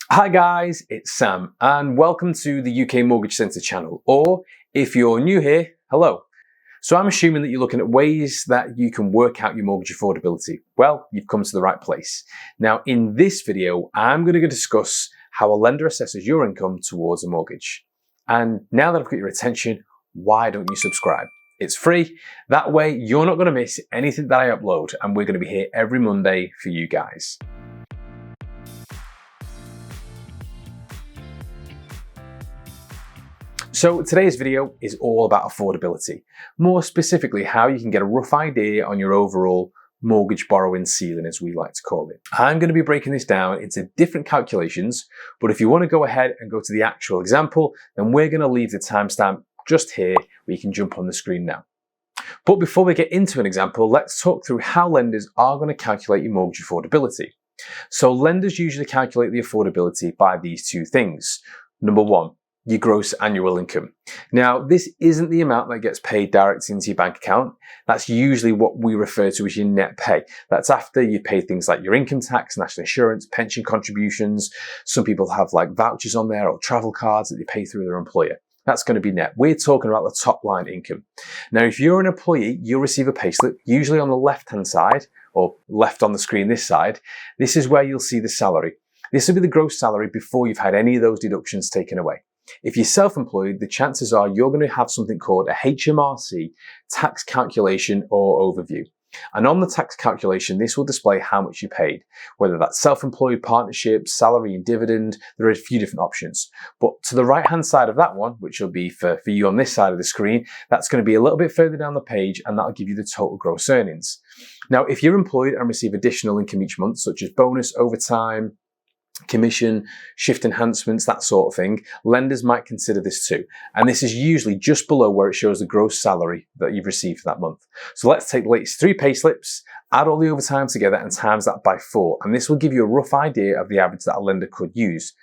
Hi guys, it's Sam and welcome to the UK Mortgage Centre channel, or if you're new here, hello. So I'm assuming that you're looking at ways that you can work out your mortgage affordability. Well, you've come to the right place. Now in this video, I'm going to discuss how a lender assesses your income towards a mortgage. And now that I've got your attention, why don't you subscribe? It's free. That way you're not going to miss anything that I upload, and we're going to be here every Monday for you guys. So today's video is all about affordability, more specifically how you can get a rough idea on your overall mortgage borrowing ceiling, as we like to call it. I'm going to be breaking this down into different calculations, but if you want to go ahead and go to the actual example, then we're going to leave the timestamp just here where you can jump on the screen now. But before we get into an example, let's talk through how lenders are going to calculate your mortgage affordability. So lenders usually calculate the affordability by these two things. Number one, your gross annual income. Now, this isn't the amount that gets paid directly into your bank account. That's usually what we refer to as your net pay. That's after you pay things like your income tax, national insurance, pension contributions. Some people have like vouchers on there or travel cards that they pay through their employer. That's going to be net. We're talking about the top line income. Now, if you're an employee, you'll receive a payslip, usually on the left-hand side, or left on the screen this side. This is where you'll see the salary. This will be the gross salary before you've had any of those deductions taken away. If you're self-employed, the chances are you're going to have something called a HMRC tax calculation or overview. And on the tax calculation, this will display how much you paid, whether that's self-employed, partnership, salary and dividend. There are a few different options. But to the right-hand side of that one, which will be for you on this side of the screen, that's going to be a little bit further down the page, and that'll give you the total gross earnings. Now, if you're employed and receive additional income each month, such as bonus, overtime, commission, shift enhancements, that sort of thing, lenders might consider this too. And this is usually just below where it shows the gross salary that you've received for that month. So let's take the latest 3 pay slips, add all the overtime together and times that by 4. And this will give you a rough idea of the average that a lender could use.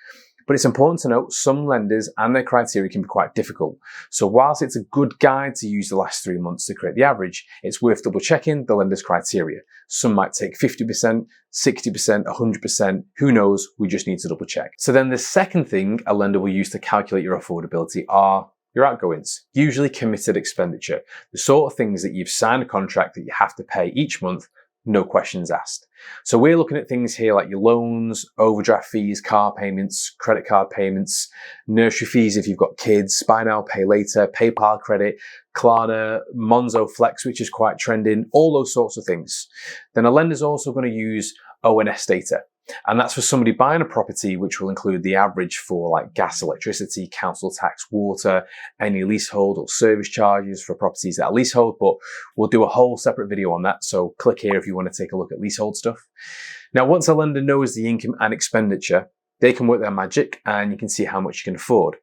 But it's important to note some lenders and their criteria can be quite difficult. So whilst it's a good guide to use the last 3 months to create the average, it's worth double checking the lender's criteria. Some might take 50%, 60%, 100%, who knows, we just need to double check. So then the second thing a lender will use to calculate your affordability are your outgoings, usually committed expenditure, the sort of things that you've signed a contract that you have to pay each month, no questions asked. So we're looking at things here like your loans, overdraft fees, car payments, credit card payments, nursery fees if you've got kids, buy now, pay later, PayPal credit, Klarna, Monzo Flex, which is quite trending, all those sorts of things. Then a lender's also going to use ONS data. And that's for somebody buying a property, which will include the average for like gas, electricity, council tax, water, any leasehold or service charges for properties that are leasehold, but we'll do a whole separate video on that. So click here if you want to take a look at leasehold stuff. Now, once a lender knows the income and expenditure, they can work their magic and you can see how much you can afford.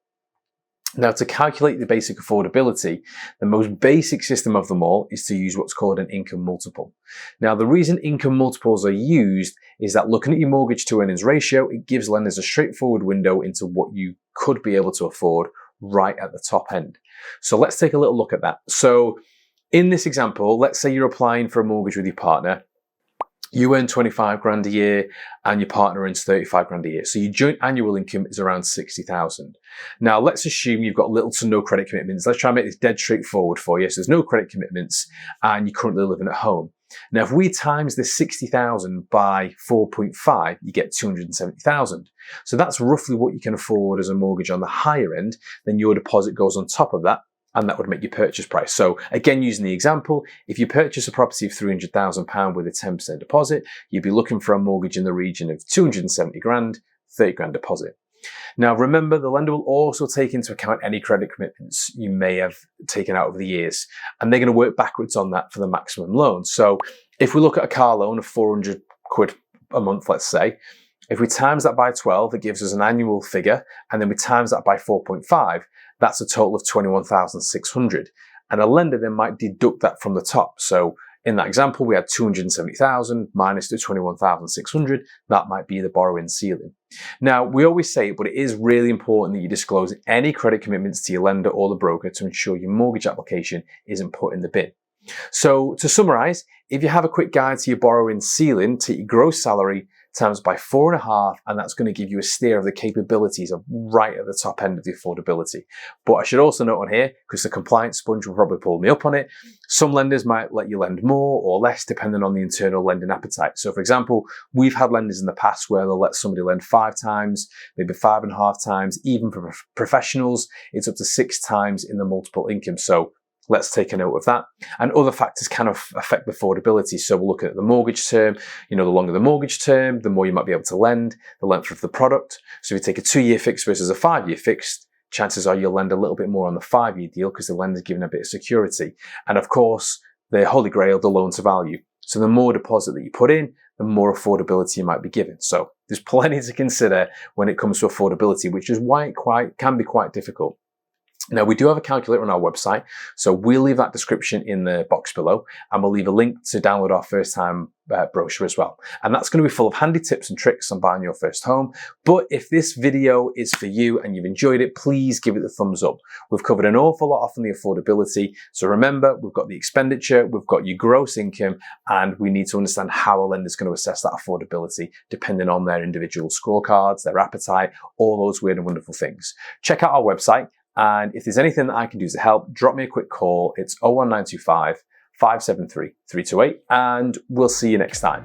Now, to calculate the basic affordability, the most basic system of them all is to use what's called an income multiple. Now, the reason income multiples are used is that looking at your mortgage to earnings ratio, it gives lenders a straightforward window into what you could be able to afford right at the top end. So let's take a little look at that. So in this example, let's say you're applying for a mortgage with your partner. You earn 25 grand a year and your partner earns 35 grand a year. So your joint annual income is around 60,000. Now let's assume you've got little to no credit commitments. Let's try and make this dead straightforward for you. So there's no credit commitments and you're currently living at home. Now if we times this 60,000 by 4.5, you get 270,000. So that's roughly what you can afford as a mortgage on the higher end. Then your deposit goes on top of that, and that would make your purchase price. So again, using the example, if you purchase a property of £300,000 with a 10% deposit, you'd be looking for a mortgage in the region of 270 grand, 30 grand deposit. Now remember, the lender will also take into account any credit commitments you may have taken out over the years, and they're going to work backwards on that for the maximum loan. So if we look at a car loan of 400 quid a month, let's say, if we times that by 12, it gives us an annual figure, and then we times that by 4.5, that's a total of 21,600. And a lender then might deduct that from the top. So in that example, we had 270,000 minus the 21,600. That might be the borrowing ceiling. Now, we always say it, but it is really important that you disclose any credit commitments to your lender or the broker to ensure your mortgage application isn't put in the bin. So to summarize, if you have a quick guide to your borrowing ceiling, take your gross salary, times by 4.5, and that's going to give you a steer of the capabilities of right at the top end of the affordability. But I should also note on here, because the compliance sponge will probably pull me up on it, some lenders might let you lend more or less depending on the internal lending appetite. So for example, we've had lenders in the past where they'll let somebody lend 5 times, maybe 5.5 times, even for professionals, it's up to 6 times in the multiple income. So let's take a note of that. And other factors can affect the affordability. So we're looking at the mortgage term. The longer the mortgage term, the more you might be able to lend, the length of the product. So if you take a 2-year fixed versus a 5-year fixed, chances are you'll lend a little bit more on the 5-year deal because the lender's giving a bit of security. And of course, the holy grail, the loan to value. So the more deposit that you put in, the more affordability you might be given. So there's plenty to consider when it comes to affordability, which is why it can be quite difficult. Now, we do have a calculator on our website, so we'll leave that description in the box below, and we'll leave a link to download our first time brochure as well. And that's going to be full of handy tips and tricks on buying your first home. But if this video is for you and you've enjoyed it, please give it the thumbs up. We've covered an awful lot off on the affordability. So remember, we've got the expenditure, we've got your gross income, and we need to understand how a lender's going to assess that affordability depending on their individual scorecards, their appetite, all those weird and wonderful things. Check out our website. And if there's anything that I can do to help, drop me a quick call. It's 01925 573 328, and we'll see you next time.